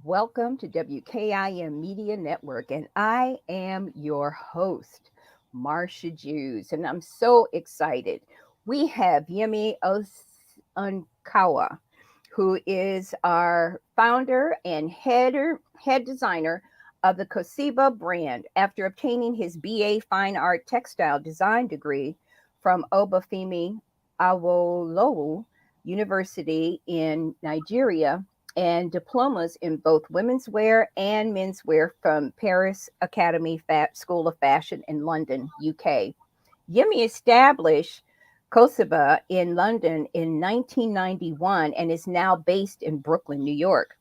Welcome to WKIM Media Network, and I am your host, Marsha Jews, and I'm so excited. We have Yemi Osunkoya, who is our founder and head designer of the Kosibah brand after obtaining his BA Fine Art Textile Design degree from Obafemi Awolowo University in Nigeria and diplomas in both women's wear and menswear from Paris Academy School of Fashion in London, UK. Yemi established Kosibah in London in 1991 and is now based in Brooklyn, New York.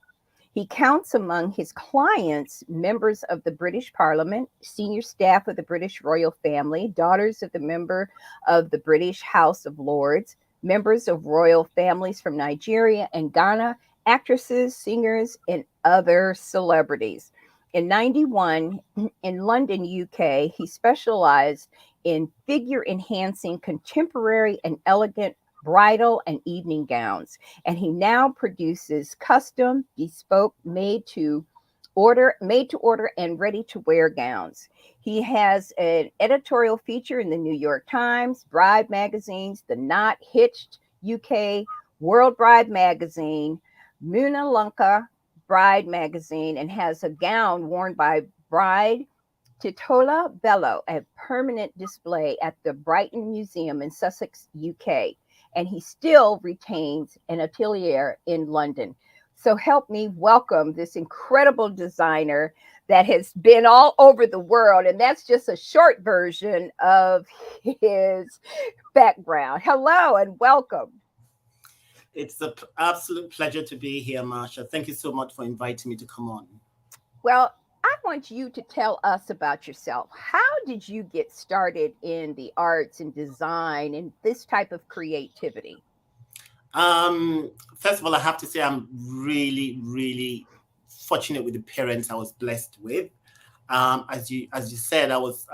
He counts among his clients members of the British Parliament, senior staff of the British royal family, daughters of the member of the British House of Lords, members of royal families from Nigeria and Ghana, actresses, singers, and other celebrities. In 91, in London, UK, he specialized in figure enhancing contemporary and elegant bridal and evening gowns, and he now produces custom, bespoke, made to order and ready to wear gowns. He has an editorial feature in the New York Times, Bride magazines, The Knot, Hitched UK, World Bride magazine, Muna Lanka Bride magazine, and has a gown worn by bride Titola Bello at permanent display at the Brighton Museum in Sussex, UK. And he still retains an atelier in London. So help me welcome this incredible designer that has been all over the world. And that's just a short version of his background. Hello and welcome. It's an absolute pleasure to be here, Marsha. Thank you so much for inviting me to come on. Well, I want you to tell us about yourself. How did you get started in the arts and design and this type of creativity? First of all, I have to say I'm really, really fortunate with the parents I was blessed with. As you said, I was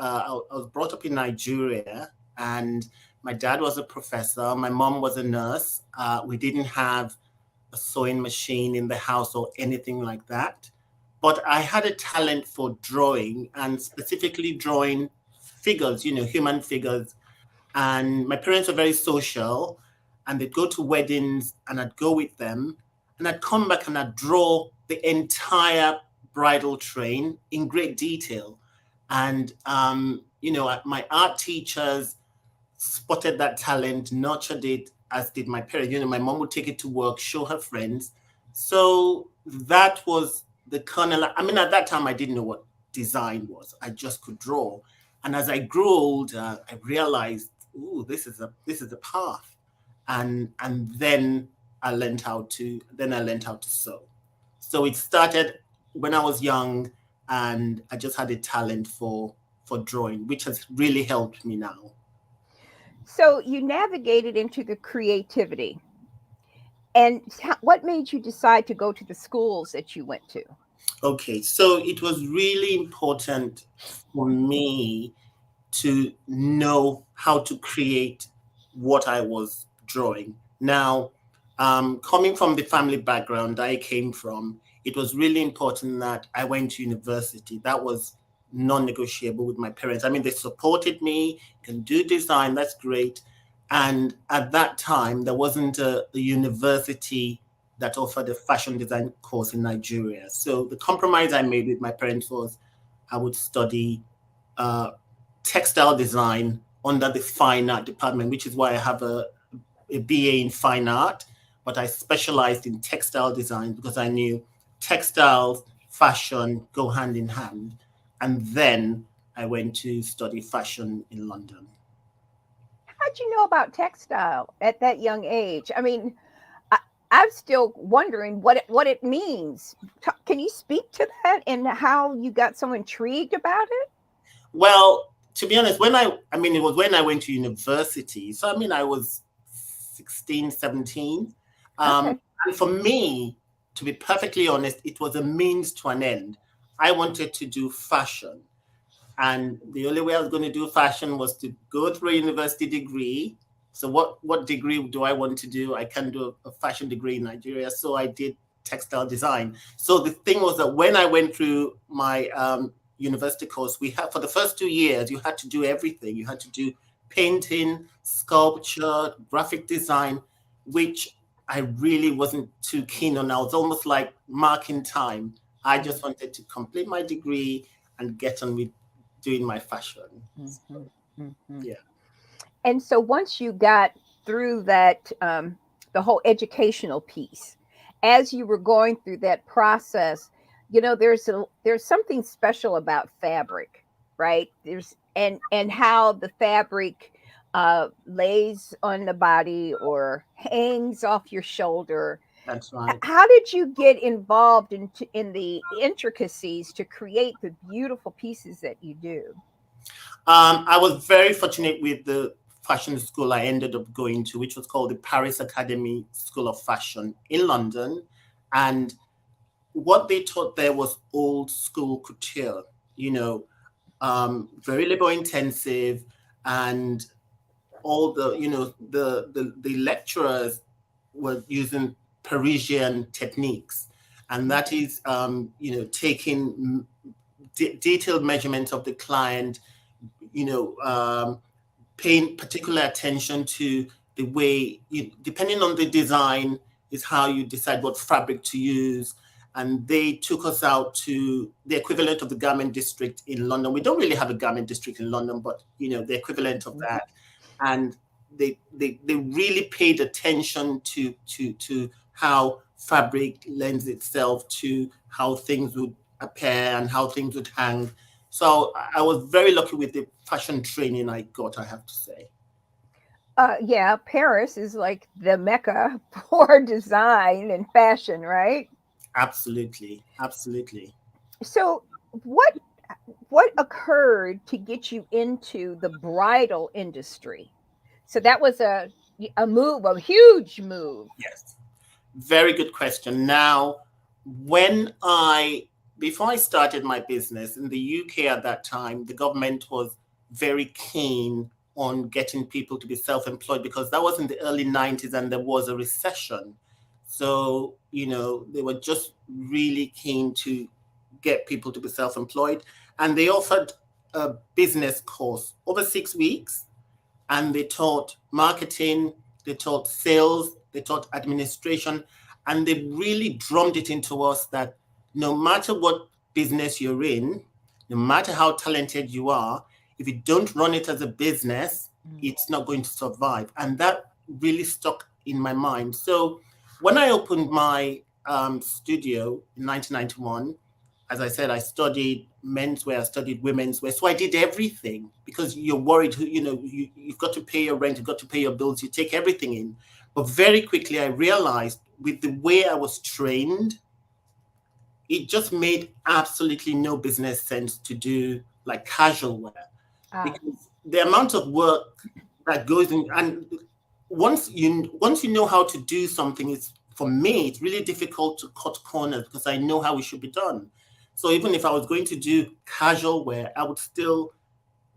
brought up in Nigeria, and my dad was a professor. My mom was a nurse. We didn't have a sewing machine in the house or anything like that. But I had a talent for drawing, and specifically drawing figures, human figures. And my parents were very social, and they'd go to weddings, and I'd go with them, and I'd come back and I'd draw the entire bridal train in great detail. And my art teachers spotted that talent, nurtured it, as did my parents. My mom would take it to work, show her friends. So that was the kernel. I mean, at that time, I didn't know what design was. I just could draw. And as I grew older, I realized, ooh, this is a path. And then I learned how to sew. So it started when I was young, and I just had a talent for drawing, which has really helped me now. So you navigated into the creativity. And what made you decide to go to the schools that you went to? Okay, so it was really important for me to know how to create what I was drawing. Now, coming from the family background I came from, it was really important that I went to university. That was non-negotiable with my parents. I mean, they supported me, can do design, that's great. And at that time, there wasn't a university that offered a fashion design course in Nigeria. So the compromise I made with my parents was I would study uh, textile design under the fine art department, which is why I have a BA in fine art, but I specialized in textile design because I knew textiles, fashion go hand in hand. And then I went to study fashion in London. How'd you know about textile at that young age? I mean, I, I'm still wondering what it means. Can you speak to that and how you got so intrigued about it? Well, to be honest, it was when I went to university. So, I mean, I was 16, 17. Okay. And for me, to be perfectly honest, it was a means to an end. I wanted to do fashion. And the only way I was going to do fashion was to go through a university degree. So what degree do I want to do? I can do a fashion degree in Nigeria. So I did textile design. So the thing was that when I went through my university course, we had, for the first 2 years, you had to do everything. You had to do painting, sculpture, graphic design, which I really wasn't too keen on. I was almost like marking time. I just wanted to complete my degree and get on with doing my fashion. Mhm, mhm. Yeah. And so once you got through that, the whole educational piece, as you were going through that process, there's something special about fabric, right? And how the fabric lays on the body or hangs off your shoulder. That's right. How did you get involved in the intricacies to create the beautiful pieces that you do? I was very fortunate with the fashion school I ended up going to, which was called the Paris Academy School of Fashion in London. And what they taught there was old school couture, you know, very labor intensive, and all the, the lecturers were using Parisian techniques. And that is, taking detailed measurements of the client, you know, paying particular attention to the way, depending on the design, is how you decide what fabric to use. And they took us out to the equivalent of the garment district in London. We don't really have a garment district in London, but the equivalent of that. And they really paid attention to how fabric lends itself to how things would appear and how things would hang. So I was very lucky with the fashion training I got, I have to say. Yeah, Paris is like the mecca for design and fashion, right? Absolutely, absolutely. So, what what occurred to get you into the bridal industry? So that was a move, a huge move. Yes, very good question. Now, when I before I started my business in the UK at that time, the government was very keen on getting people to be self-employed because that was in the early 90s and there was a recession. So, they were just really keen to get people to be self-employed. And they offered a business course over 6 weeks, and they taught marketing, they taught sales, they taught administration, and they really drummed it into us that no matter what business you're in, no matter how talented you are, if you don't run it as a business, Mm. it's not going to survive. And that really stuck in my mind. So when I opened my studio in 1991, as I said, I studied menswear, I studied women's wear. So I did everything because you're worried, you've got to pay your rent, you've got to pay your bills, you take everything in. But very quickly, I realized with the way I was trained, it just made absolutely no business sense to do like casual wear Ah, because the amount of work that goes in, and once you know how to do something, it's for me it's really difficult to cut corners because I know how it should be done. So even if I was going to do casual wear, I would still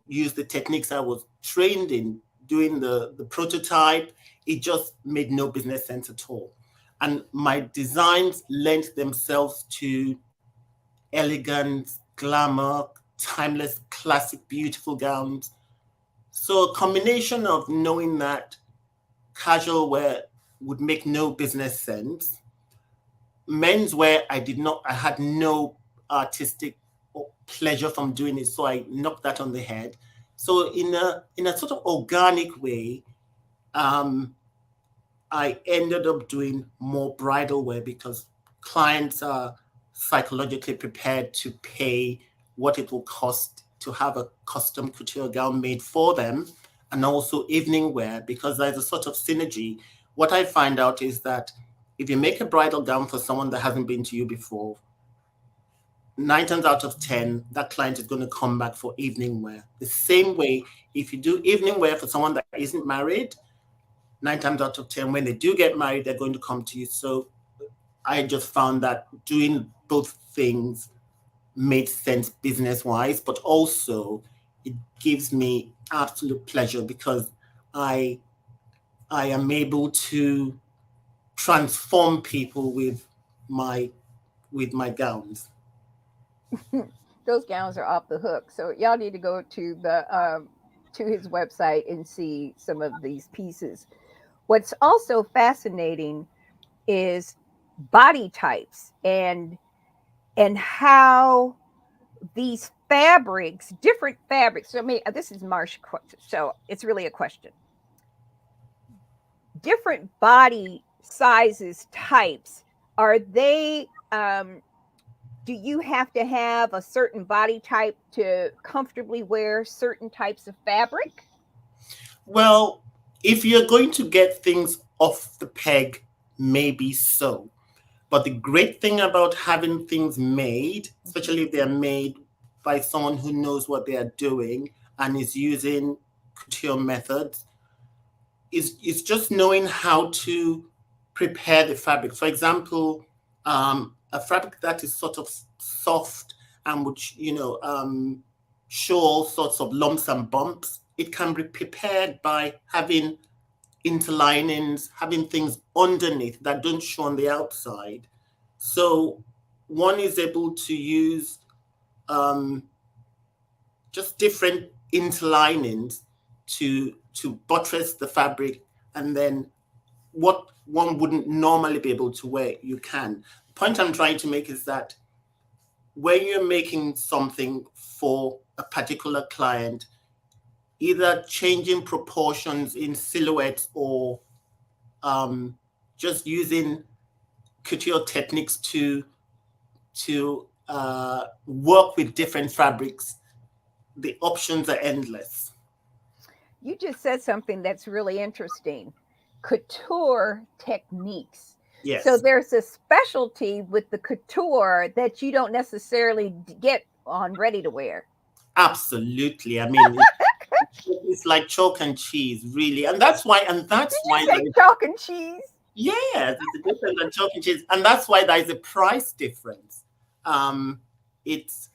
use the techniques I was trained in doing the prototype. It just made no business sense at all. And my designs lent themselves to elegance, glamour, timeless, classic, beautiful gowns. So a combination of knowing that casual wear would make no business sense, menswear I had no artistic pleasure from doing it, so I knocked that on the head. So in a sort of organic way, um, I ended up doing more bridal wear because clients are psychologically prepared to pay what it will cost to have a custom couture gown made for them, and also evening wear because there's a sort of synergy. What I find out is that if you make a bridal gown for someone that hasn't been to you before, 9 times out of 10, that client is going to come back for evening wear. The same way, if you do evening wear for someone that isn't married, 9 times out of 10, when they do get married, they're going to come to you. So I just found that doing both things made sense business wise, but also it gives me absolute pleasure because I I am able to transform people with my with my gowns. Those gowns are off the hook. So y'all need to go to his website and see some of these pieces. What's also fascinating is body types and how these fabrics, different fabrics. So, I mean, this is Marsh, so it's really a question. Different body sizes, types, are they? Do you have to have a certain body type to comfortably wear certain types of fabric? Well, if you're going to get things off the peg, maybe so. But the great thing about having things made, Mhm. especially if they're made by someone who knows what they are doing and is using couture methods, is just knowing how to prepare the fabric. For example, a fabric that is sort of soft and which show all sorts of lumps and bumps. It can be prepared by having interlinings, having things underneath that don't show on the outside. So one is able to use um, just different interlinings to buttress the fabric, and then what one wouldn't normally be able to wear, you can. The point I'm trying to make is that when you're making something for a particular client, either changing proportions in silhouettes or um, just using couture techniques to work with different fabrics, the options are endless. You just said something that's really interesting, couture techniques. So Yes, there's a specialty with the couture that you don't necessarily get on ready to wear. absolutely. I mean, it's like chalk and cheese, really, and that's why. And Did that's you why say chalk and cheese? yes, it's a difference than chalk and cheese, and that's why there is a price difference. Um, it's,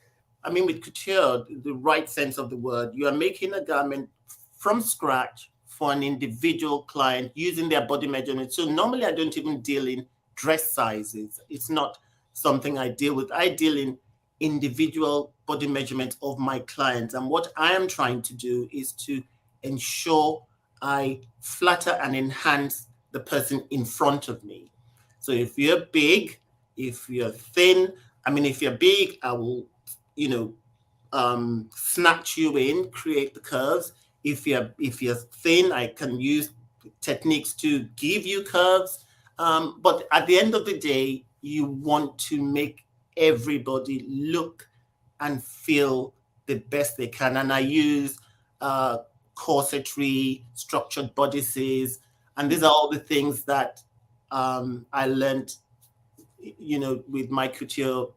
I mean, with couture, the right sense of the word, you are making a garment from scratch for an individual client using their body measurement. So normally, I don't even deal in dress sizes. It's not something I deal with. I deal in individual body measurements of my clients, and what I am trying to do is to ensure I flatter and enhance the person in front of me. So if you're big, if you're thin, I mean, if you're big, I will, you know, snatch you in, create the curves. If you're thin, I can use techniques to give you curves. But at the end of the day, you want to make everybody look and feel the best they can. And I use uh, corsetry, structured bodices, and these are all the things that I learned, with my couture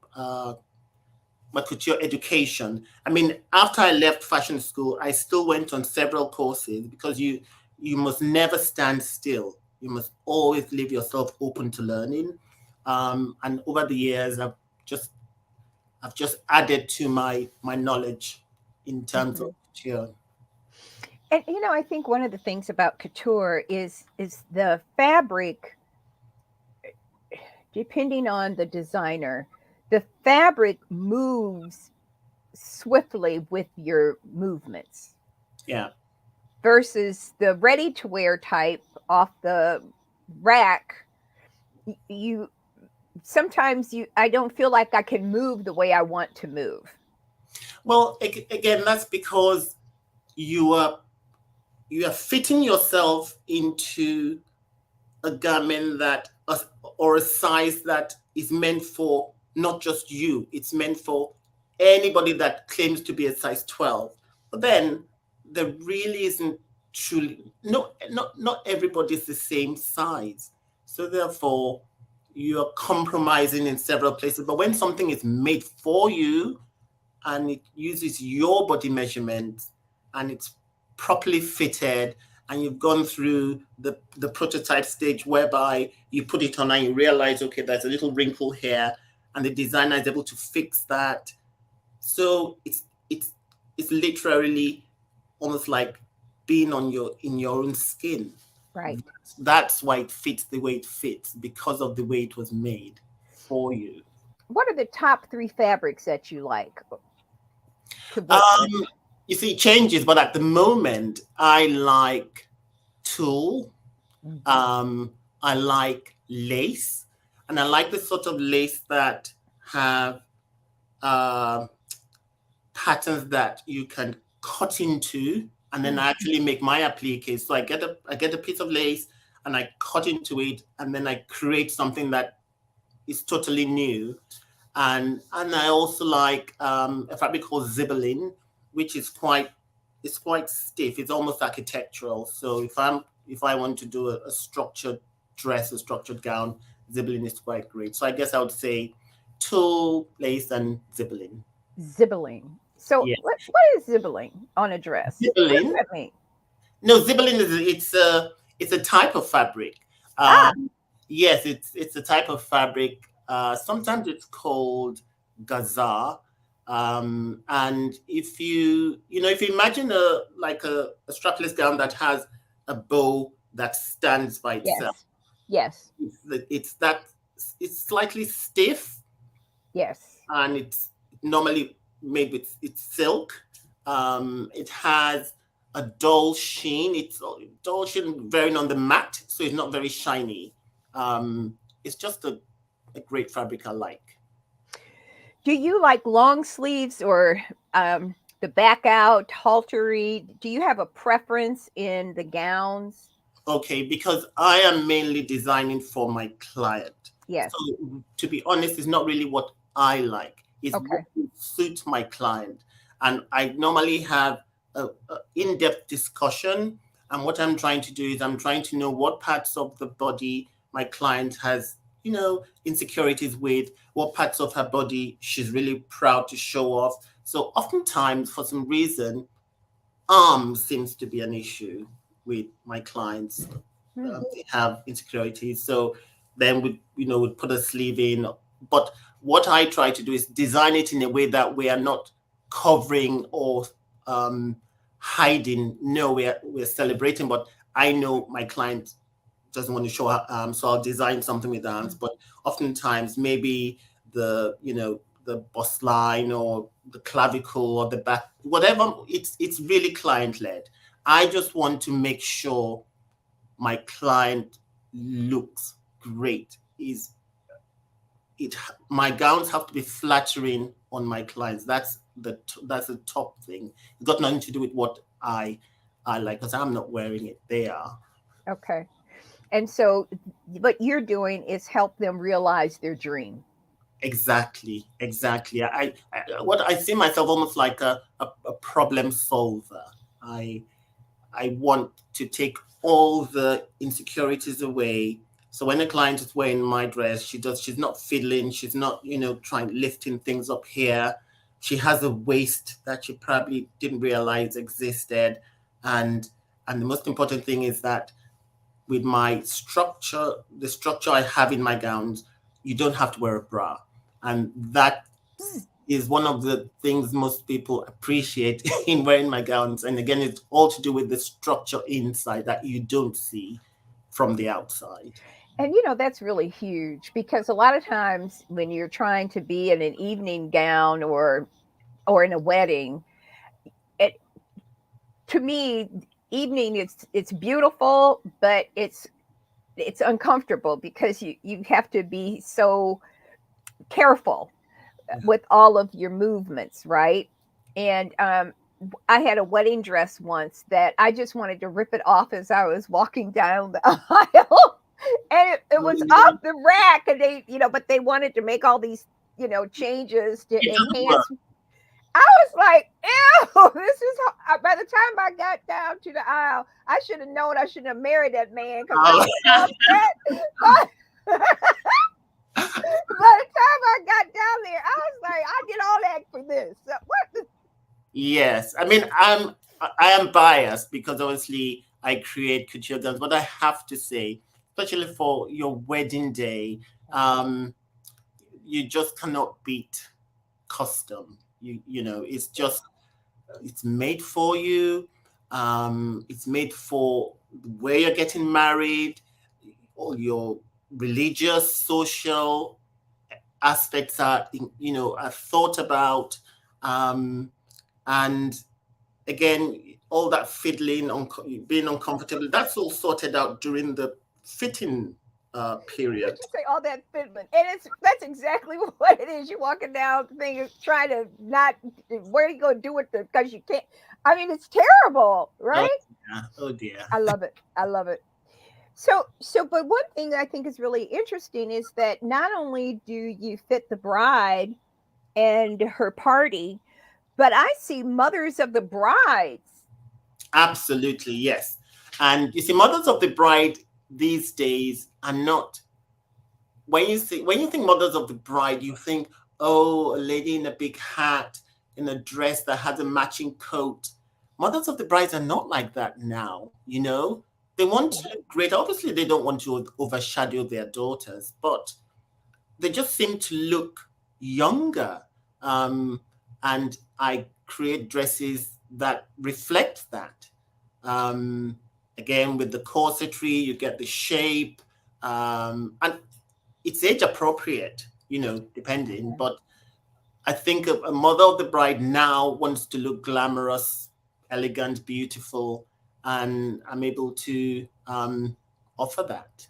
education. I mean, after I left fashion school, I still went on several courses because you must never stand still. You must always leave yourself open to learning. And over the years, just I've just added to my knowledge in terms of Mhm. couture. And I think one of the things about couture is the fabric, depending on the designer, the fabric moves swiftly with your movements Yeah. versus the ready to wear type off the rack. You sometimes you I don't feel like I can move the way I want to move. Well, again, that's because you are you are fitting yourself into a garment or a size that is meant for not just you, it's meant for anybody that claims to be a size 12. But then there really isn't truly, no, not everybody's the same size. So therefore, you're compromising in several places. But when something is made for you and it uses your body measurement and it's properly fitted, and you've gone through the prototype stage whereby you put it on and you realize, okay, there's a little wrinkle here, and the designer is able to fix that. So it's literally almost like being on your in your own skin. Right. That's why it fits the way it fits, because of the way it was made. for you. What are the top three fabrics that you like to work with? Um, you see, it changes, but at the moment, I like tulle. Mhm. Um, I like lace, and I like the sort of lace that have uh, patterns that you can cut into, and then Mm. I actually make my applique. So I get a piece of lace, and I cut into it, and then I create something that is totally new. And I also like a fabric called zibeline, which is quite stiff. It's almost architectural. So if I want to do a structured dress, a structured gown, zibeline is quite great. So I guess I would say tulle, lace, and zibeline. Zibeling. So Yeah, what is zibeling on a dress? What does zibeline. that mean? No, zibeline is it's a type of fabric. Ah, Um, yes, it's a type of fabric. Sometimes it's called gaza. And if you imagine a strapless gown that has a bow that stands by itself, yes. Yes. it's slightly stiff, Yes. and it's normally made with it's silk. It has a dull sheen. It's dull sheen, very on the matte, so it's not very shiny. It's just a great fabric I like. Do you like long sleeves or the back out haltery? Do you have a preference in the gowns? Okay, because I am mainly designing for my client. Yes. So to be honest, it's not really what I like. It's what Okay. will suit my client. And I normally have a in-depth discussion. And what I'm trying to do is I'm trying to know what parts of the body my client has, insecurities with, what parts of her body she's really proud to show off. So oftentimes, for some reason, arms seems to be an issue with my clients. Hmm. They have insecurities. So then we put a sleeve in. But what I try to do is design it in a way that we are not covering or um, hiding. No, we're celebrating, but I know my client doesn't want to show her arms, so I'll design something with arms. But oftentimes, maybe the bust line or the clavicle or the back, whatever. It's really client led. I just want to make sure my client looks great. Is it My gowns have to be flattering on my clients. That's the top thing. It's got nothing to do with what I like, because I'm not wearing it. They are. Okay. And so what you're doing is help them realize their dream. Exactly, exactly. What I see myself almost like a problem solver. I I want to take all the insecurities away. So when a client is wearing my dress, she's not fiddling, she's not, trying lifting things up here. She has a waist that she probably didn't realize existed. And and the most important thing is that with my structure, the structure I have in my gowns, you don't have to wear a bra. And that Hmm. is one of the things most people appreciate in wearing my gowns. And again, it's all to do with the structure inside that you don't see from the outside. And that's really huge because a lot of times when you're trying to be in an evening gown or in a wedding, it to me evening it's beautiful, but it's uncomfortable because you have to be so careful with all of your movements, right? And I had a wedding dress once that I just wanted to rip it off as I was walking down the aisle. And it was off the rack, and but they wanted to make all these, changes to It doesn't work. enhance. I was like, ew, this is by the time I got down to the aisle, I should have known I shouldn't have married that man because I Oh, was so upset. But by the time I got down there, I was like, I did all that for this. So what? yes. I mean, I am biased because obviously I create couture gowns, but I have to say, especially for your wedding day, um, you just cannot beat custom. It's made for you. It's made for where you're getting married, or your religious, social, aspects are, are thought about, and again, all that fiddling on being uncomfortable, that's all sorted out during the fitting period. Would you say all that fiddling? And that's exactly what it is. You're walking down the thing, trying to not. Where are you going to do it? Because you can't. I mean, it's terrible, Oh right? dear, oh dear. I love it. I love it. But one thing that I think is really interesting is that not only do you fit the bride and her party, but I see mothers of the brides. Absolutely, yes. And you see, mothers of the bride these days are not. When you think mothers of the bride, you think, oh, a lady in a big hat, in a dress that has a matching coat. Mothers of the brides are not like that now. They want to look great. Obviously, they don't want to overshadow their daughters, but they just seem to look younger. Um, and I create dresses that reflect that. Um, Again, with the corsetry, you get the shape, and it's age appropriate, depending. But I think a mother of the bride now wants to look glamorous, elegant, beautiful, and I'm able to offer that.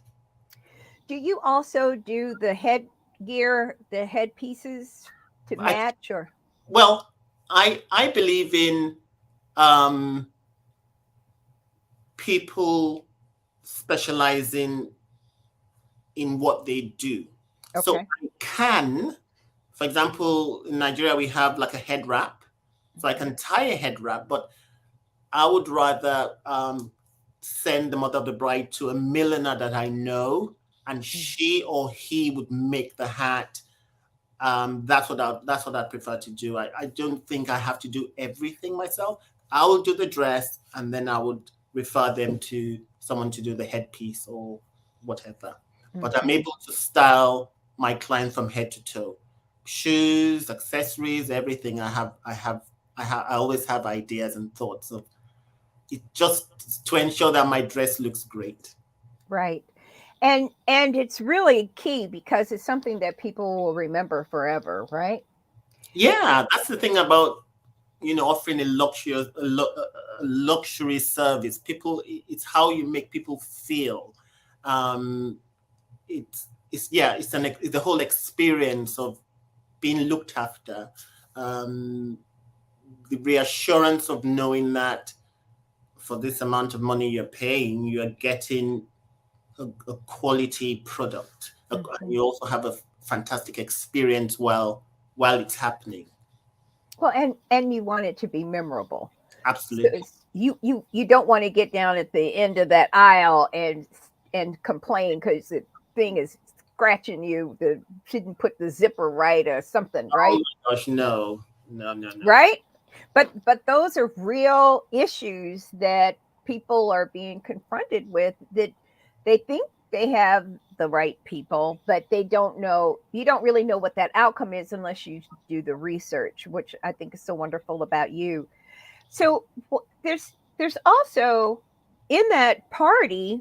Do you also do the headgear, the headpieces to I match, or Well, I believe in um, people specializing in what they do. So okay? I can, for example, in Nigeria we have like a head wrap, so I Okay. can tie a head wrap, but I would rather send the mother of the bride to a milliner that I know, and Mm. she or he would make the hat. That's what I prefer to do. I don't think I have to do everything myself. I will do the dress, and then I would refer them to someone to do the headpiece or whatever. But I'm Okay. able to style my client from head to toe, shoes, accessories, everything. I always have ideas and thoughts of it, just to ensure that my dress looks great. Right. And it's really key because it's something that people will remember forever, right? Yeah, that's the thing about offering a luxury service. It's how you make people feel. um it's the whole experience of being looked after, um the reassurance of knowing that for this amount of money you're paying, you're getting a quality product. Mhm. You also have a fantastic experience while it's happening. Well, and you want it to be memorable. So Absolutely. you don't want to get down at the end of that aisle and complain because the thing is scratching you. The didn't put the zipper right or something, Oh right? my gosh, no, no, no, no. Right? But those are real issues that people are being confronted with, that they think they have the right people, but they don't know. You don't really know what that outcome is unless you do the research, which I think is so wonderful about you. So there's also in that party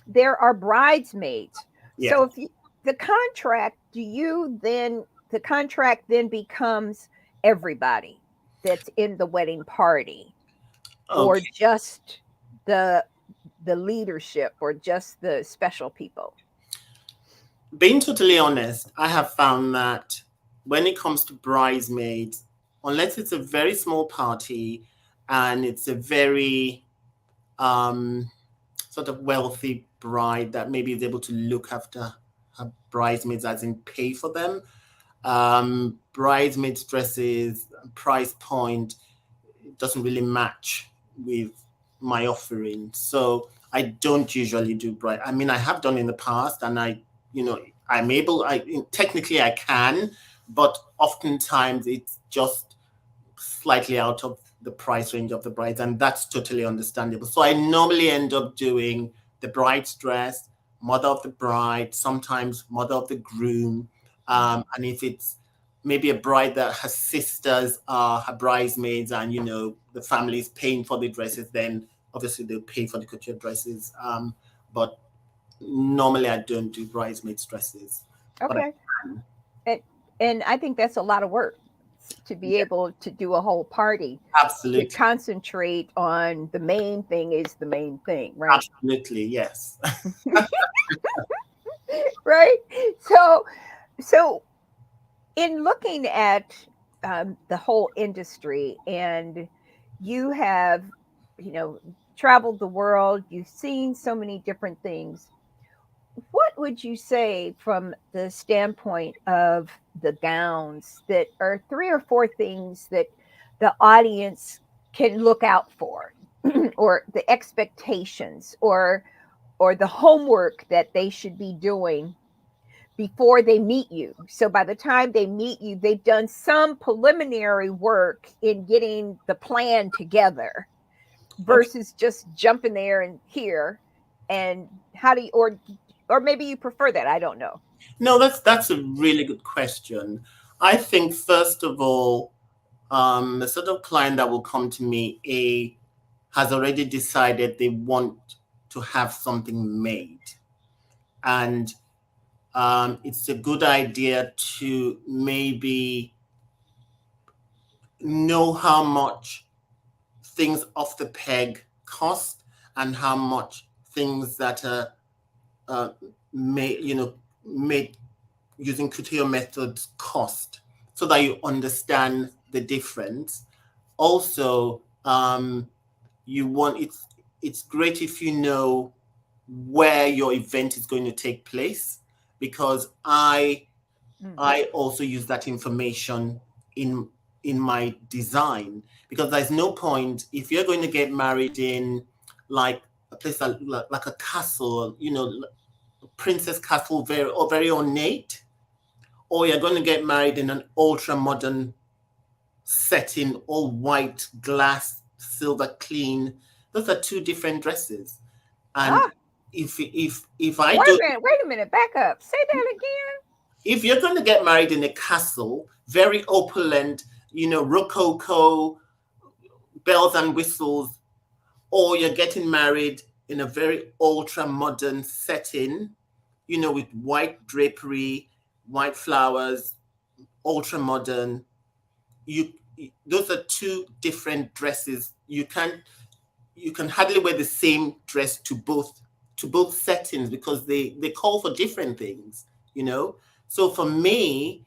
there are bridesmaids. Yeah. So if you, the contract, do you then the contract then becomes everybody that's in the wedding party, or Okay. just the the leadership, or just the special people? Being totally honest, I have found that when it comes to bridesmaids, unless it's a very small party and it's a very um, sort of wealthy bride that maybe is able to look after her bridesmaids, as in pay for them, bridesmaids' dresses, price point, it doesn't really match with my offering. So I don't usually do bride. I mean, I have done in the past, and you know, I'm able. Technically I can, but oftentimes it's just slightly out of the price range of the brides, and that's totally understandable. So I normally end up doing the bride's dress, mother of the bride, sometimes mother of the groom, and if it's maybe a bride that her sisters are her bridesmaids, and the family is paying for the dresses, then obviously they'll pay for the couture dresses. But normally I don't do bridesmaids dresses, but I Okay. can. And I think that's a lot of work to be Yeah, able to do a whole party, to absolutely. concentrate on the main thing is the main thing, right? Absolutely, yes. Right. So, so in looking at the whole industry, and you have, you know, traveled the world, you've seen so many different things. What would you say from the standpoint of the gowns that are three or four things that the audience can look out for, or the expectations, or the homework that they should be doing before they meet you? So by the time they meet you, they've done some preliminary work in getting the plan together Okay. versus just jumping there and here. And how do you, or maybe you prefer that, I don't know. No, that's a really good question. I think first of all, the sort of client that will come to me, has already decided they want to have something made, and it's a good idea to maybe know how much things off the peg cost and how much things that are uh, made, made using couture methods cost, so that you understand the difference. Also, you want it's great if you know where your event is going to take place, because Mm. I also use that information in my design, because there's no point if you're going to get married in like a place like a castle, princess castle, very ornate, or you're going to get married in an ultra modern setting, all white glass, silver clean. Those are two different dresses. And Ah, if I do, wait a minute, back up. Say that again. if you're going to get married in a castle, very opulent, rococo, bells and whistles, or you're getting married in a very ultra modern setting, with white drapery, white flowers, ultra modern, you those are two different dresses. You can hardly wear the same dress to both settings, because they call for different things, you know. So for me,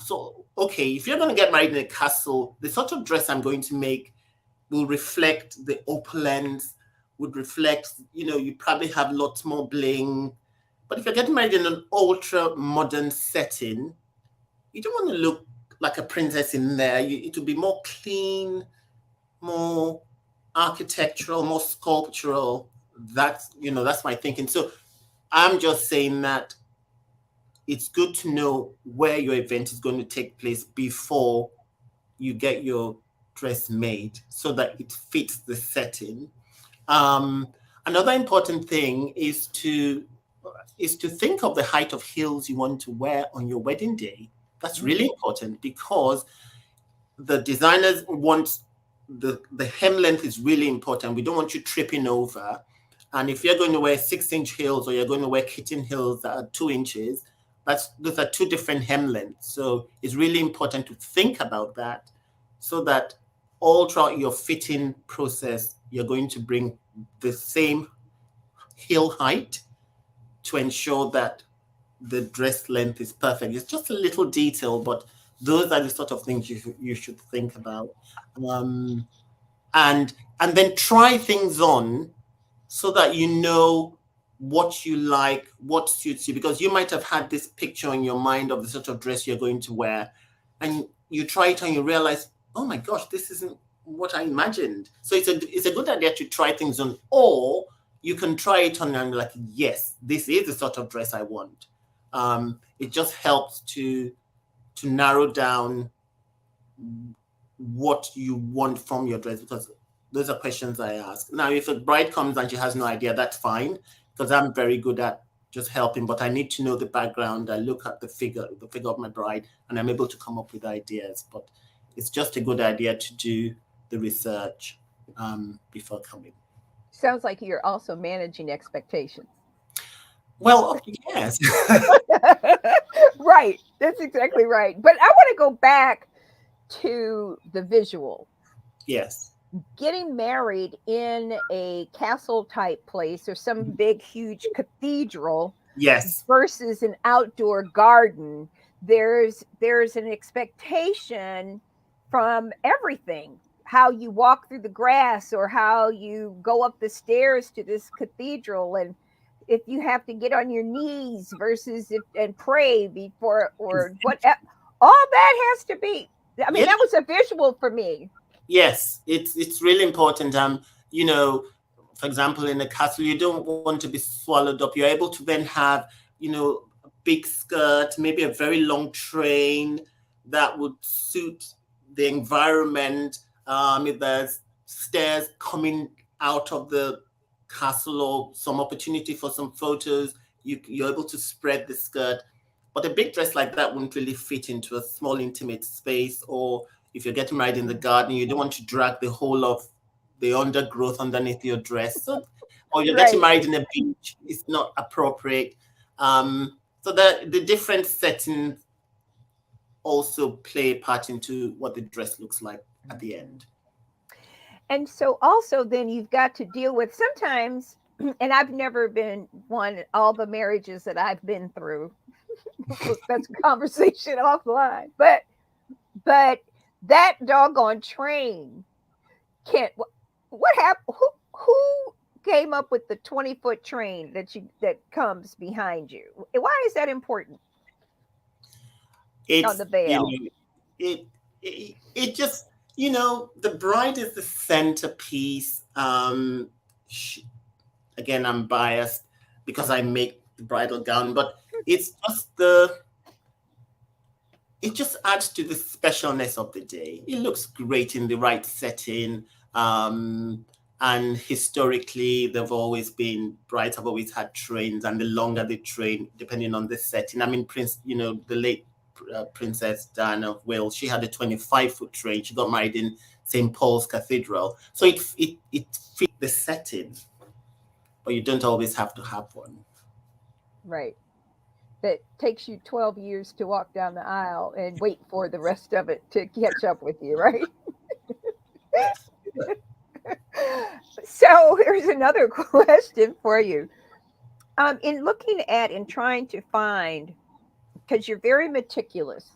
so okay, if you're going to get married in a castle, the sort of dress I'm going to make will reflect the opulence, would reflect, you probably have lots more bling. But if you're getting married in an ultra modern setting, you don't want to look like a princess in there. It will be more clean, more architectural, more sculptural. That's my thinking. So I'm just saying that it's good to know where your event is going to take place before you get your dress made, so that it fits the setting. Um, Another important thing is to think of the height of heels you want to wear on your wedding day. That's Mm. really important, because the designers want the hem length is really important. We don't want you tripping over. And if you're going to wear 6-inch heels, or you're going to wear kitten heels that are 2 inches, those are two different hem lengths. So it's really important to think about that, so that all throughout your fitting process, you're going to bring the same heel height to ensure that the dress length is perfect. It's just a little detail, but those are the sort of things you should think about. Um, and and then try things on, so that you know what you like, what suits you, because you might have had this picture in your mind of the sort of dress you're going to wear, and you try it and you realize, oh my gosh, this isn't what I imagined. So it's a good idea to try things on, or you can try it on and be like, yes, this is the sort of dress I want. It just helps to narrow down what you want from your dress, because those are questions I ask. Now, if a bride comes and she has no idea, that's fine, because I'm very good at just helping, but I need to know the background. I look at the figure of my bride, and I'm able to come up with ideas. But it's just a good idea to do the research before coming. Sounds like you're also managing expectations. Well, yes. Right. That's exactly right. But I want to go back to the visual. Yes. Getting married in a castle type place or some big, huge cathedral Yes. versus an outdoor garden, there's an expectation from everything. How you walk through the grass or how you go up the stairs to this cathedral, and if you have to get on your knees versus if and pray before or what, all that has to be. I mean, Yeah. that was a visual for me. Yes, it's really important. You know, for example, in a castle, you don't want to be swallowed up. You're able to then have, a big skirt, maybe a very long train that would suit the environment. If there's stairs coming out of the castle or some opportunity for some photos, you're able to spread the skirt. But a big dress like that wouldn't really fit into a small, intimate space. Or if you're getting married in the garden, you don't want to drag the whole of the undergrowth underneath your dress. So, or you're getting Right. married in a beach, it's not appropriate. So the different settings also play a part into what the dress looks like at the Mhm. end. And so also then you've got to deal with sometimes, and I've never been one, all the marriages that I've been through. That's a conversation offline. But that doggone train can't. What happened? Who came up with the 20-foot train that comes behind you? Why is that important on It's, the veil? it just, the bride is the centerpiece. She, Again, I'm biased because I make the bridal gown, but it's just it just adds to the specialness of the day. It looks great in the right setting. Um, and historically, they've always been brides have always had trains, and the longer the train, depending on the setting. I mean, the late Princess Diana of Wales, she had a 25-foot train. She got married in St. Paul's Cathedral, so it fit the setting, but you don't always have to have one. Right. That takes you 12 years to walk down the aisle and wait for the rest of it to catch up with you, right? So here's another question for you. In looking at and trying to find, because you're very meticulous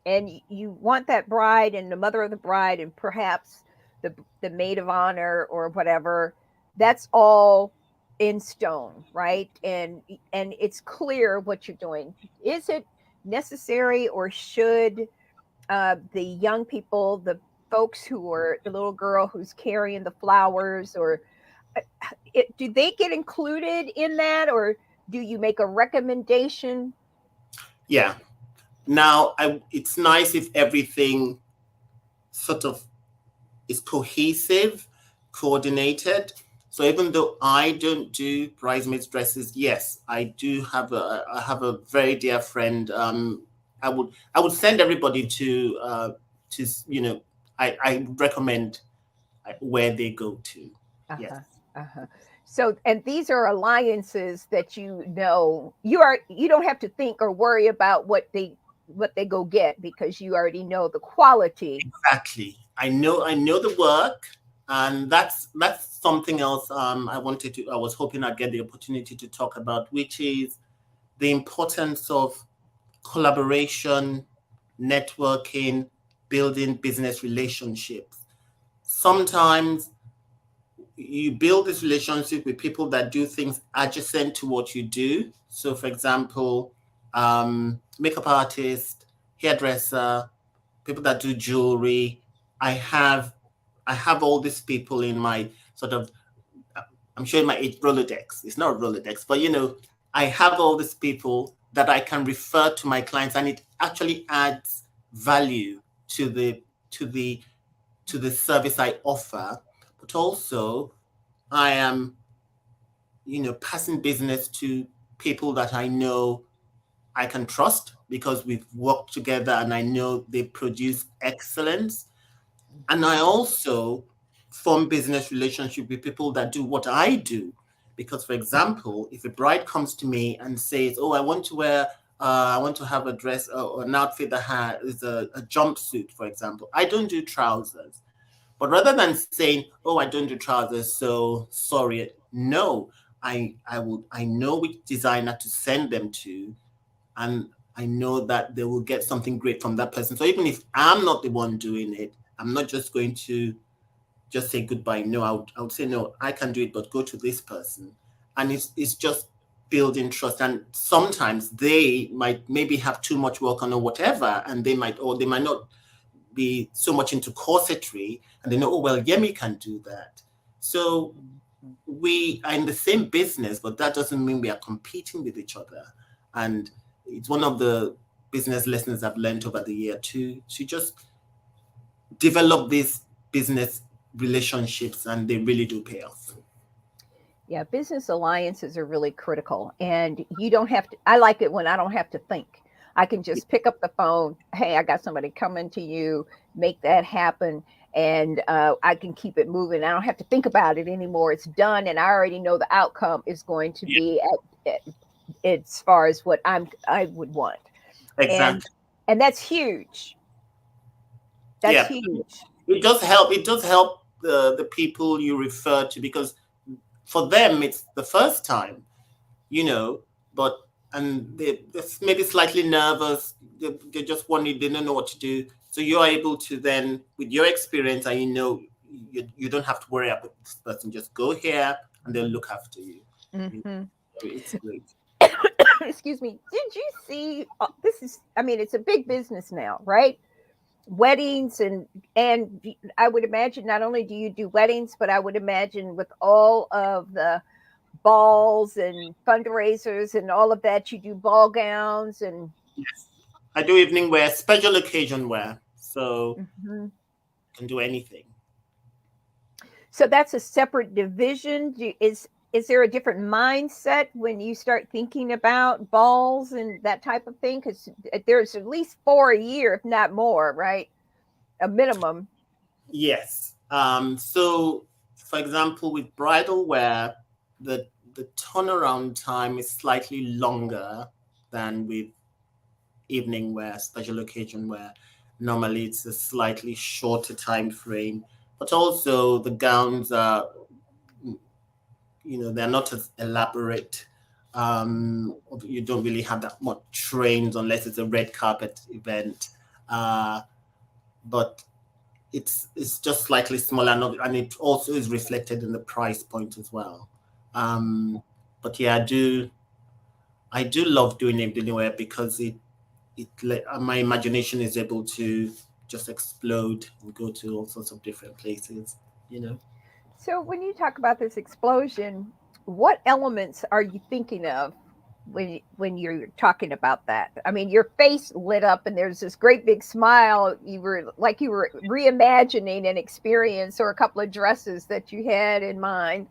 and you want that bride and the mother of the bride and perhaps the maid of honor or whatever, that's all in stone, right? And it's clear what you're doing. Is it necessary, or should the young people, the folks who are the little girl who's carrying the flowers, or uh, do they get included in that, or do you make a recommendation? Yeah. Now, it's nice if everything sort of is cohesive, coordinated. So even though I don't do bridesmaids dresses, yes, I have a very dear friend. I would send everybody to I recommend where they go to. Yes. Uh-huh. Uh-huh. So, and these are alliances that you don't have to think or worry about what they go get, because you already know the quality. Exactly. I know the work, and that's something else. I was hoping I'd get the opportunity to talk about, which is the importance of collaboration, networking, building business relationships. Sometimes you build this relationship with people that do things adjacent to what you do. So, for example, makeup artist, hairdresser, people that do jewelry. I have I have all these people in my sort of I'm showing my age Rolodex. It's not a Rolodex, but I have all these people that I can refer to my clients, and it actually adds value to the to the service I offer. But also, I am passing business to people that I know I can trust because we've worked together and I know they produce excellence. And I also form business relationship with people that do what I do. Because, for example, if a bride comes to me and says, "Oh, I want to wear I want to have a dress or an outfit that is a jumpsuit, for example. I don't do trousers. But rather than saying, "Oh, I don't do trousers, so sorry," no, I know which designer to send them to, and I know that they will get something great from that person. So even if I'm not the one doing it, I'm not just going to just say goodbye. No, I would say no. I can do it, but go to this person, and it's just building trust. And sometimes they might maybe have too much work on or whatever, and they might not be so much into corsetry, and they know, oh well, Yemi can do that. So we are in the same business, but that doesn't mean we are competing with each other. And it's one of the business lessons I've learned over the year to just develop these business relationships, and they really do pay off. Yeah, business alliances are really critical. And you don't have to, I like it when I don't have to think. I can just pick up the phone. Hey, I got somebody coming to you, make that happen. And I can keep it moving. I don't have to think about it anymore. It's done. And I already know the outcome is going to Yeah, be as far as what I would want. And, exactly. and that's huge. That's Yeah, huge. it does help. It does help the people you refer to, because for them it's the first time, you know, but and they're maybe slightly nervous. They just want they don't know what to do. So you're able to then, with your experience, and you don't have to worry about this person. Just go here, and they'll look after you. You Hmm. know, it's great. Excuse me. Did you see? This is, I mean, it's a big business now, right? Weddings and I would imagine not only do you do weddings, but I would imagine with all of the balls and fundraisers and all of that, you do ball gowns and. Yes, I do evening wear, special occasion wear, so Mhm. can do anything. So that's a separate division. Is there a different mindset when you start thinking about balls and that type of thing? Because there's at least four a year, if not more, right? A minimum. Yes. So, for example, with bridal wear, the turnaround time is slightly longer than with evening wear, special occasion wear. Normally, it's a slightly shorter time frame, but also the gowns are, they're not as elaborate. You don't really have that much trains unless it's a red carpet event. Uh, but it's just slightly smaller, and it also is reflected in the price point as well. But yeah, I do love doing evening wear because my imagination is able to just explode and go to all sorts of different places. You know. So when you talk about this explosion, what elements are you thinking of when you're talking about that? I mean, your face lit up and there's this great big smile. You were reimagining an experience or a couple of dresses that you had in mind.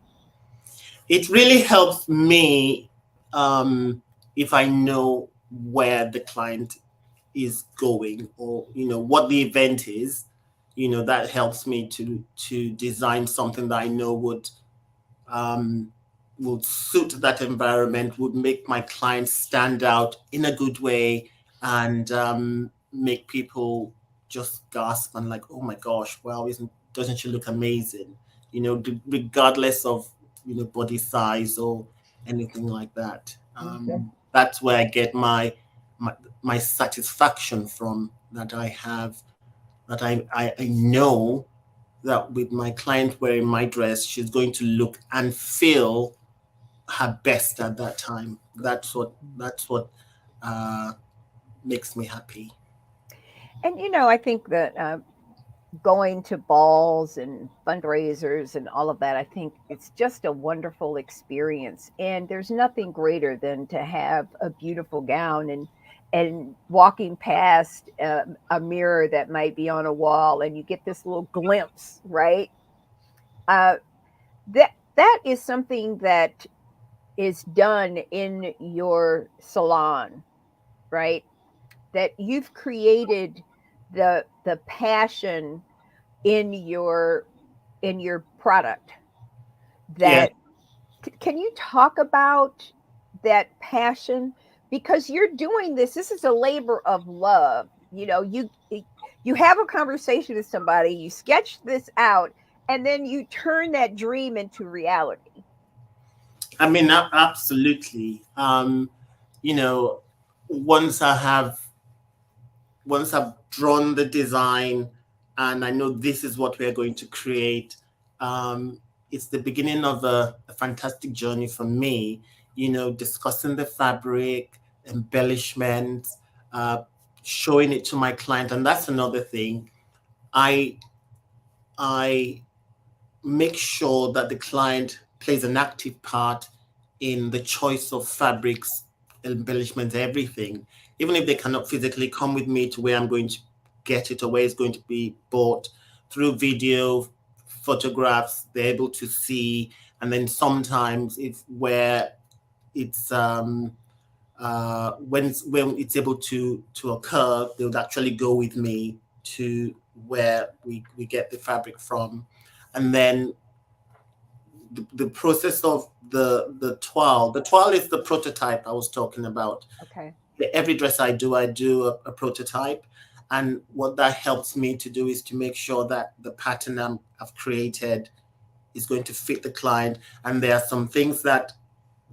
It really helps me, if I know where the client is going, or what the event is. That helps me to design something that I know um, would suit that environment, would make my clients stand out in a good way, and make people just gasp and like, oh my gosh, wow, isn't doesn't she look amazing? Regardless of body size or anything like that. Okay. That's where I get my my satisfaction from, that I have, that I know that with my client wearing my dress, she's going to look and feel her best at that time. That's what uh, makes me happy. And I think that going to balls and fundraisers and all of that, I think it's just a wonderful experience. And there's nothing greater than to have a beautiful gown and walking past a mirror that might be on a wall, and you get this little glimpse, right? Uh, that is something that is done in your salon, right? That you've created the passion in your product. Yeah. That can you talk about that passion? because you're doing this. This is a labor of love. You have a conversation with somebody, you sketch this out, and then you turn that dream into reality. I mean, absolutely. You know, once I have once I've drawn the design and I know this is what we're going to create, it's the beginning of a fantastic journey for me. You know, discussing the fabric, embellishments, uh, showing it to my client, and that's another thing. I I make sure that the client plays an active part in the choice of fabrics, embellishments, everything. Even if they cannot physically come with me to where I'm going to get it or where it's going to be bought, through video, photographs, they're able to see. And then sometimes if where it's when it's able to occur, they would actually go with me to where we get the fabric from. And then the process of the toile is the prototype I was talking about. Okay. Every dress I do a prototype, and what that helps me to do is to make sure that the pattern I've created is going to fit the client. And there are some things that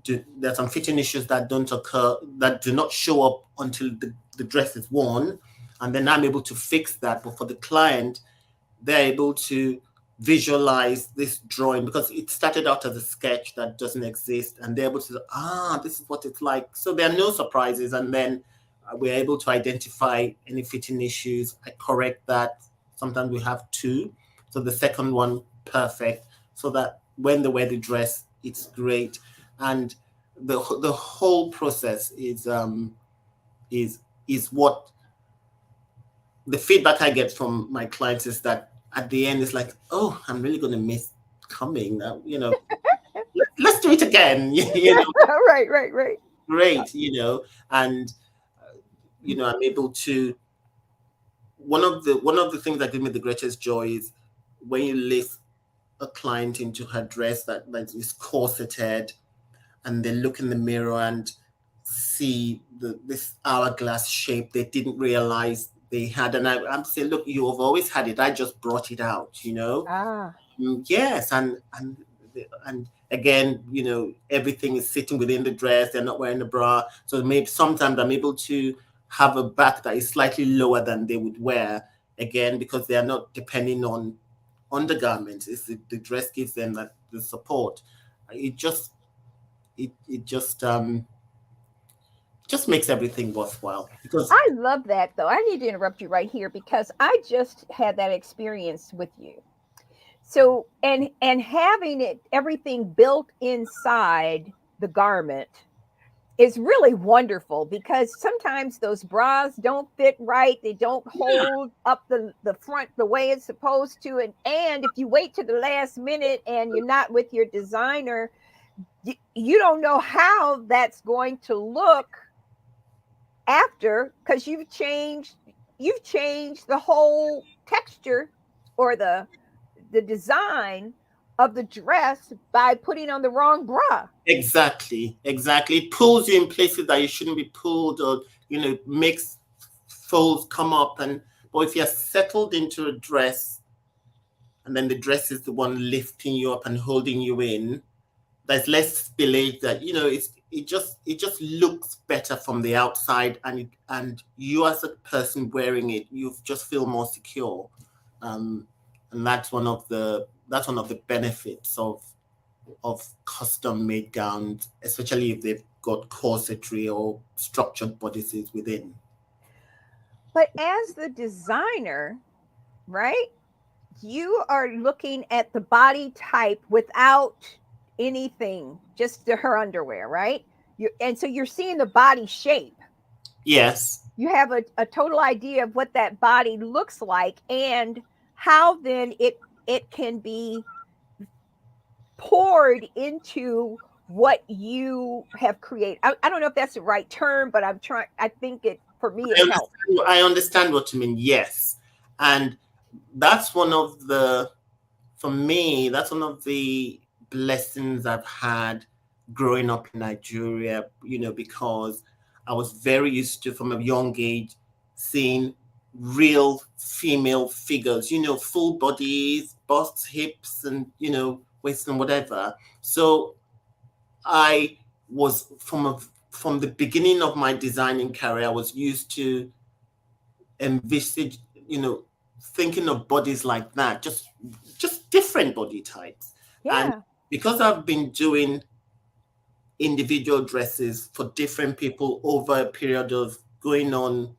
there are some fitting issues that don't occur, that do not show up until the dress is worn, and then I'm able to fix that. But for the client, they're able to visualize this drawing because it started out as a sketch that doesn't exist, and they're able to, this is what it's like. So there are no surprises. And then we're able to identify any fitting issues. I correct that. Sometimes we have two. So the second one, perfect. So that when they wear the dress, it's great. And the whole process is is what the feedback I get from my clients is that at the end it's like, oh, I'm really going to miss coming. Let's do it again. Right, right, right. Great. And I'm able to. One of the things that give me the greatest joy is when you lift a client into her dress that is corseted, and they look in the mirror and see this hourglass shape they didn't realize they had. And I'm saying, look, you have always had it. I just brought it out. Ah, Yes, and again, everything is sitting within the dress. They're not wearing a bra, so maybe sometimes I'm able to have a back that is slightly lower than they would wear. Again, because they are not depending on undergarments. It's the dress gives them that the support. It just it just makes everything worthwhile because I love that though. I need to interrupt you right here because I just had that experience with you. So, and having it everything built inside the garment is really wonderful because sometimes those bras don't fit right. They don't hold up the front the way it's supposed to. And if you wait to the last minute and you're not with your designer, you don't know how that's going to look after, because you've changed the whole texture or the design of the dress by putting on the wrong bra. exactly it pulls you in places that you shouldn't be pulled, or makes folds come up. And but if you're settled into a dress, and then the dress is the one lifting you up and holding you in, there's less spillage. That it just looks better from the outside, and you as a person wearing it, you just feel more secure. Um, and that's one of the benefits of custom made gowns, especially if they've got corsetry or structured bodices within. But as the designer, right, you are looking at the body type without anything, just her underwear, right? And so you're seeing the body shape. Yes, You have a total idea of what that body looks like and how then it can be poured into what you have created. I don't know if that's the right term, but I think it, for me, I it helps. understand. I understand what you mean. Yes, and that's one of the for me. That's one of the blessings I've had growing up in Nigeria. Because I was very used to, from a young age, seeing real female figures, full bodies, busts, hips, and, waist and whatever. So I was from the beginning of my designing career, I was used to envisage, thinking of bodies like that, just different body types. And Yeah. because I've been doing individual dresses for different people over a period of going on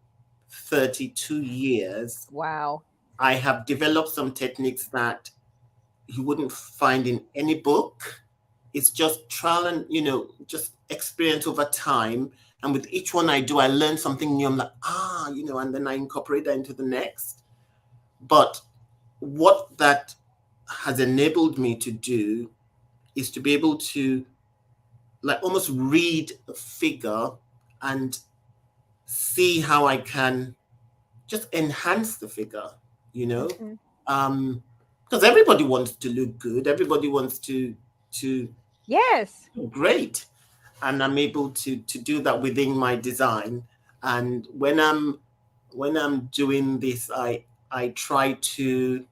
32 years, Wow. I have developed some techniques that you wouldn't find in any book. It's just trial and, just experience over time. And with each one I do, I learn something new. I'm like, and then I incorporate that into the next. But what that has enabled me to do is to be able to, like, almost read a figure and see how I can just enhance the figure, you know? Hmm. Um, because everybody wants to look good, everybody wants to Yes. look great, and I'm able to do that within my design. And when I'm doing this, I try to.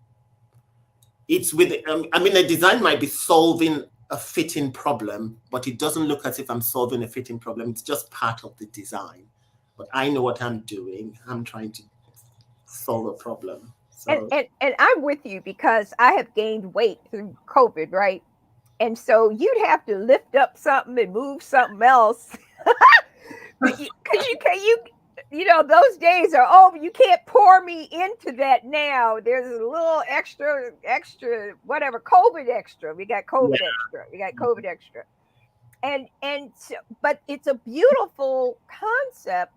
It's with. I mean, a design might be solving a fitting problem, but it doesn't look as if I'm solving a fitting problem. It's just part of the design. But I know what I'm doing. I'm trying to solve a problem. And, So and and I'm with you because I have gained weight through COVID, right? And so you'd have to lift up something and move something else. Because those days are over. You can't pour me into that now. There's a little extra, whatever, COVID extra. We got yeah, COVID extra. We got COVID extra. And so, but it's a beautiful concept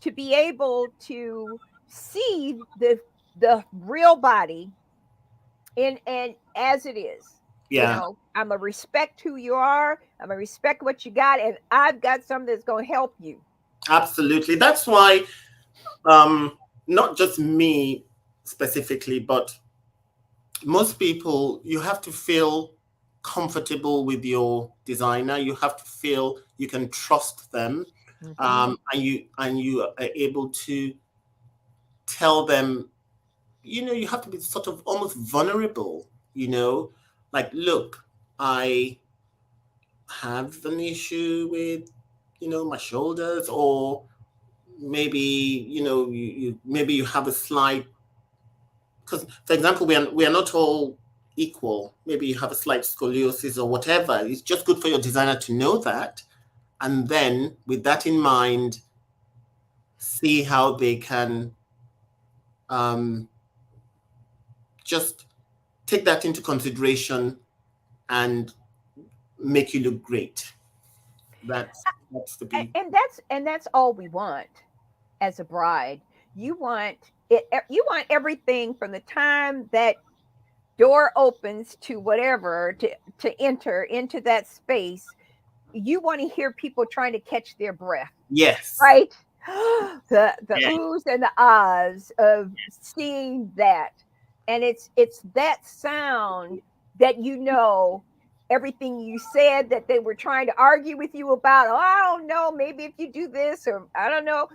to be able to see the real body in and as it is. yeah, I'm a respect who you are. I'm a respect what you got, and I've got something that's going to help you. absolutely. That's why, um, not just me specifically, but most people, you have to feel comfortable with your designer. You have to feel you can trust them, Hmm. and you are able to tell them. You have to be sort of almost vulnerable. Like, look, I have an issue with, my shoulders, or maybe, maybe you have a slight, because, for example, we are not all equal. Maybe you have a slight scoliosis or whatever. It's just good for your designer to know that, and then with that in mind, see how they can, um, just take that into consideration and make you look great. That's the big. And that's all we want as a bride. You want it. You want everything from the time that door opens to whatever to enter into that space. You want to hear people trying to catch their breath, Yes. right? The Yeah. oohs and the ahs of seeing that, and it's that sound that everything you said that they were trying to argue with you about. Oh, I don't know, maybe if you do this, or I don't know,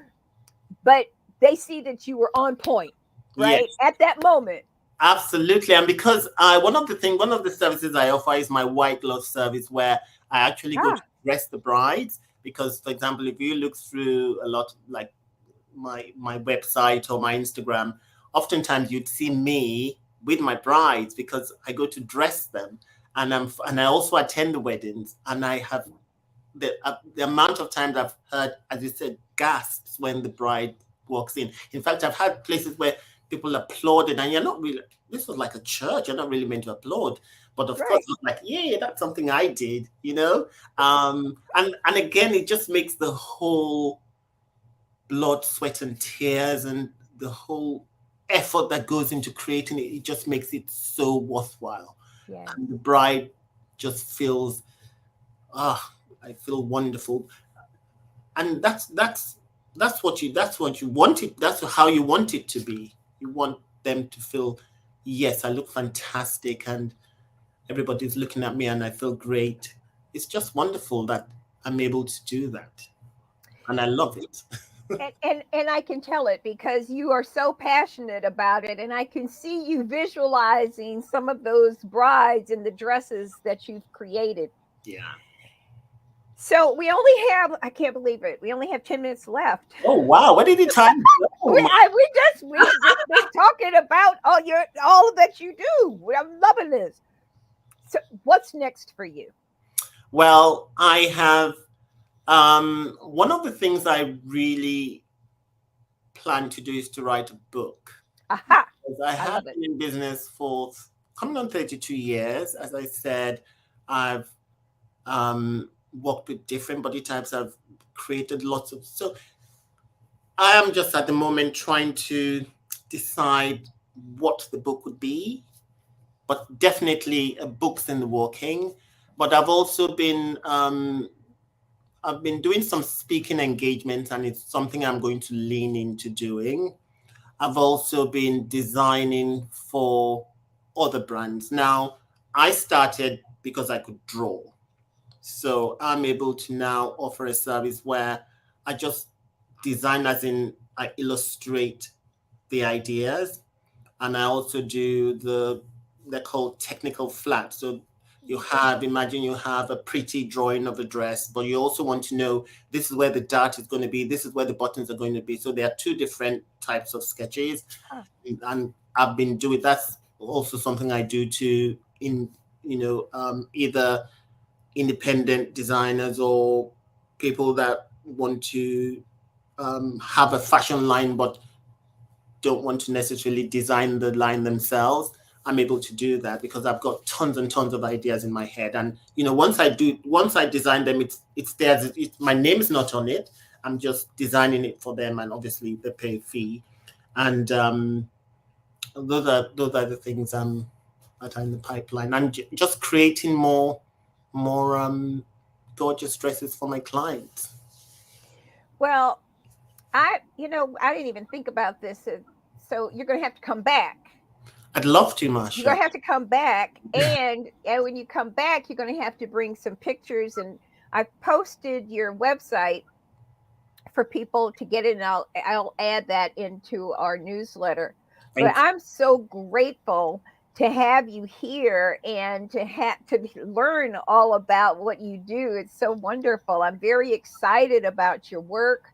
but they see that you were on point, right, Yes. at that moment. Absolutely. And because one of the services I offer is my white glove service, where I actually go to Ah, dress the brides. Because, for example, if you look through a lot, like my website or my Instagram, oftentimes you'd see me with my brides because I go to dress them, and I also attend the weddings, and I have the amount of times I've heard, as you said, gasps when the bride walks in. In fact, I've had places where people applauded, and you're not really. This was like a church. You're not really meant to applaud, but of course, right. it's like, yeah, that's something I did, and again, it just makes the whole blood, sweat, and tears, and the whole effort that goes into creating it. It just makes it so worthwhile, Yes. and the bride just feels, ah, I feel wonderful, and that's what you want it. That's how you want it to be. You want them to feel, yes, I look fantastic, and everybody's looking at me, and I feel great. It's just wonderful that I'm able to do that. and I love it. And I can tell it because you are so passionate about it, and I can see you visualizing some of those brides in the dresses that you've created. Yeah. So we only have, I can't believe it, we only have 10 minutes left. Oh wow, where did the time go? We just been talking about all that you do. I'm loving this. So what's next for you? Well, I have one of the things I really plan to do is to write a book. Aha! 'Cause I I have love it. been in business for coming on 32 years. As I said, I've worked with different body types. I've created lots of. So I am just at the moment trying to decide what the book would be, but definitely a book's in the working. But I've been doing some speaking engagements, and it's something I'm going to lean into doing. I've also been designing for other brands. Now, I started because I could draw. So I'm able to now offer a service where I just design, as in I illustrate the ideas, and I also do they're called technical flat. So imagine you have a pretty drawing of a dress, but you also want to know this is where the dart is going to be, this is where the buttons are going to be. So there are two different types of sketches, Ah, and I've been doing that's also something I do to in either independent designers or people that want to have a fashion line but don't want to necessarily design the line themselves. I'm able to do that because I've got tons and tons of ideas in my head. And once I design them, it's theirs. My name is not on it. I'm just designing it for them, and obviously they pay a fee. And those are the things that are in the pipeline. I'm just creating more gorgeous dresses for my clients. well, I didn't even think about this. So you're going to have to come back. I'd love to, You're Marsha. going to have to come back, and when you come back, you're going to have to bring some pictures. And I posted your website for people to get it, and I'll add that into our newsletter. But Thank you. I'm so grateful to have you here and to learn all about what you do. It's so wonderful. I'm very excited about your work.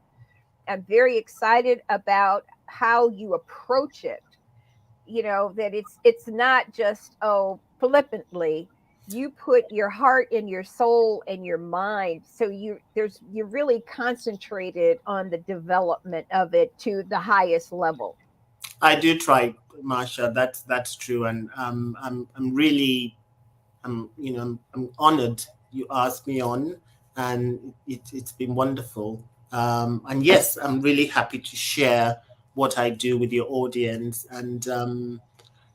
I'm very excited about how you approach it. That it's not just flippantly. You put your heart and your soul and your mind, so you're really concentrated on the development of it to the highest level. I do try, Marsha. That's true, and I'm really I'm honored you asked me on, and it's been wonderful. And yes, I'm really happy to share what I do with your audience. And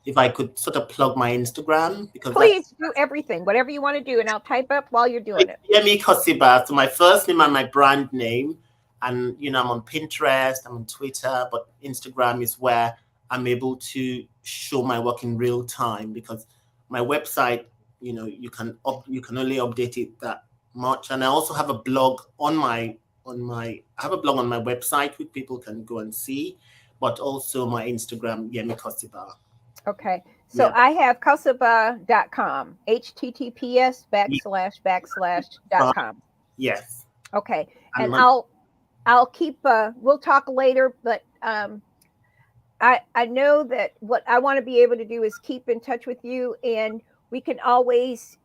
if I could sort of plug my Instagram, because Please do everything, whatever you want to do, and I'll type up while you're doing it. Yemi Kosibah. So my first name and my brand name, and I'm on Pinterest, I'm on Twitter, but Instagram is where I'm able to show my work in real time because my website, you can only update it that much, and I also have a blog I have a blog on my website which people can go and see, but also my Instagram Yemi Kosibah. Okay. So Yeah. I have Kosibah.com, https backslash backslash dot com. Yes. Okay. And And my, I'll keep we'll talk later, but I know that what I want to be able to do is keep in touch with you, and we can always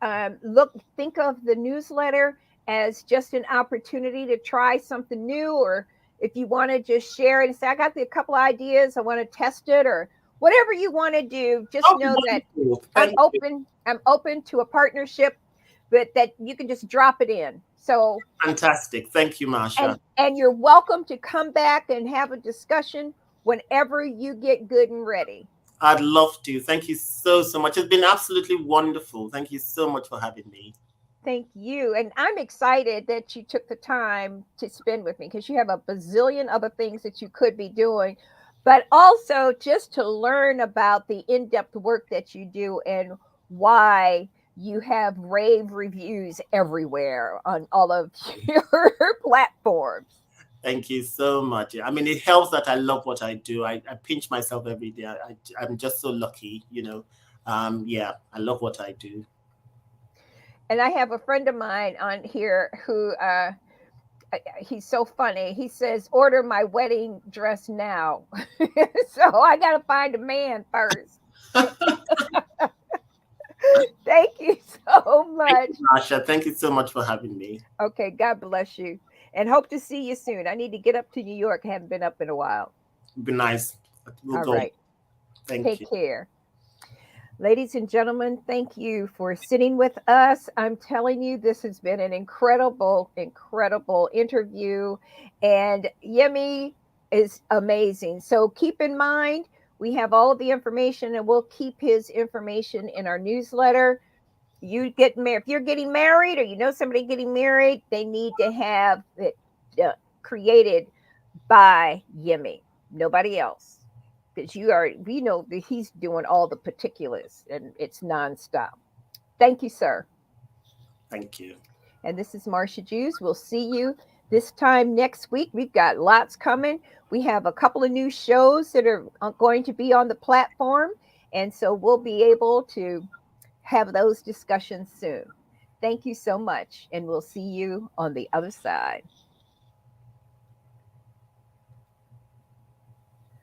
think of the newsletter as just an opportunity to try something new, or if you want to just share it and say, I got a couple ideas, I want to test it, or whatever you want to do, just oh, know that wonderful. I'm Thank you. open. I'm open to a partnership, but that you can just drop it in. So Fantastic. Thank you, Marsha. and you're welcome to come back and have a discussion whenever you get good and ready. I'd love to. Thank you so much. It's been absolutely wonderful. Thank you so much for having me. Thank you. And I'm excited that you took the time to spend with me because you have a bazillion other things that you could be doing, but also just to learn about the in depth work that you do and why you have rave reviews everywhere on all of your platforms. Thank you so much. I mean, it helps that I love what I do. I pinch myself every day. I'm just so lucky, you know. Yeah, I love what I do. And I have a friend of mine on here who he's so funny. He says, "Order my wedding dress now." So I got to find a man first. Thank you so Thank much. you, Marsha. Thank you so much for having me. Okay, God bless you. And hope to see you soon. I need to get up to New York. Haven't been up in a while. Be nice. We'll All go. right. Thank Take you. care. Ladies and gentlemen, thank you for sitting with us. I'm telling you, this has been an incredible, incredible interview. And Yemi is amazing. So keep in mind, we have all of the information and we'll keep his information in our newsletter. You get married, if you're getting married or you know somebody getting married, they need to have it created by Yemi, nobody else. Because you are, we know that he's doing all the particulars and it's nonstop. Thank you, sir. Thank you. And this is Marcia Jews. We'll see you this time next week. We've got lots coming. We have a couple of new shows that are going to be on the platform. And so we'll be able to have those discussions soon. Thank you so much. And we'll see you on the other side.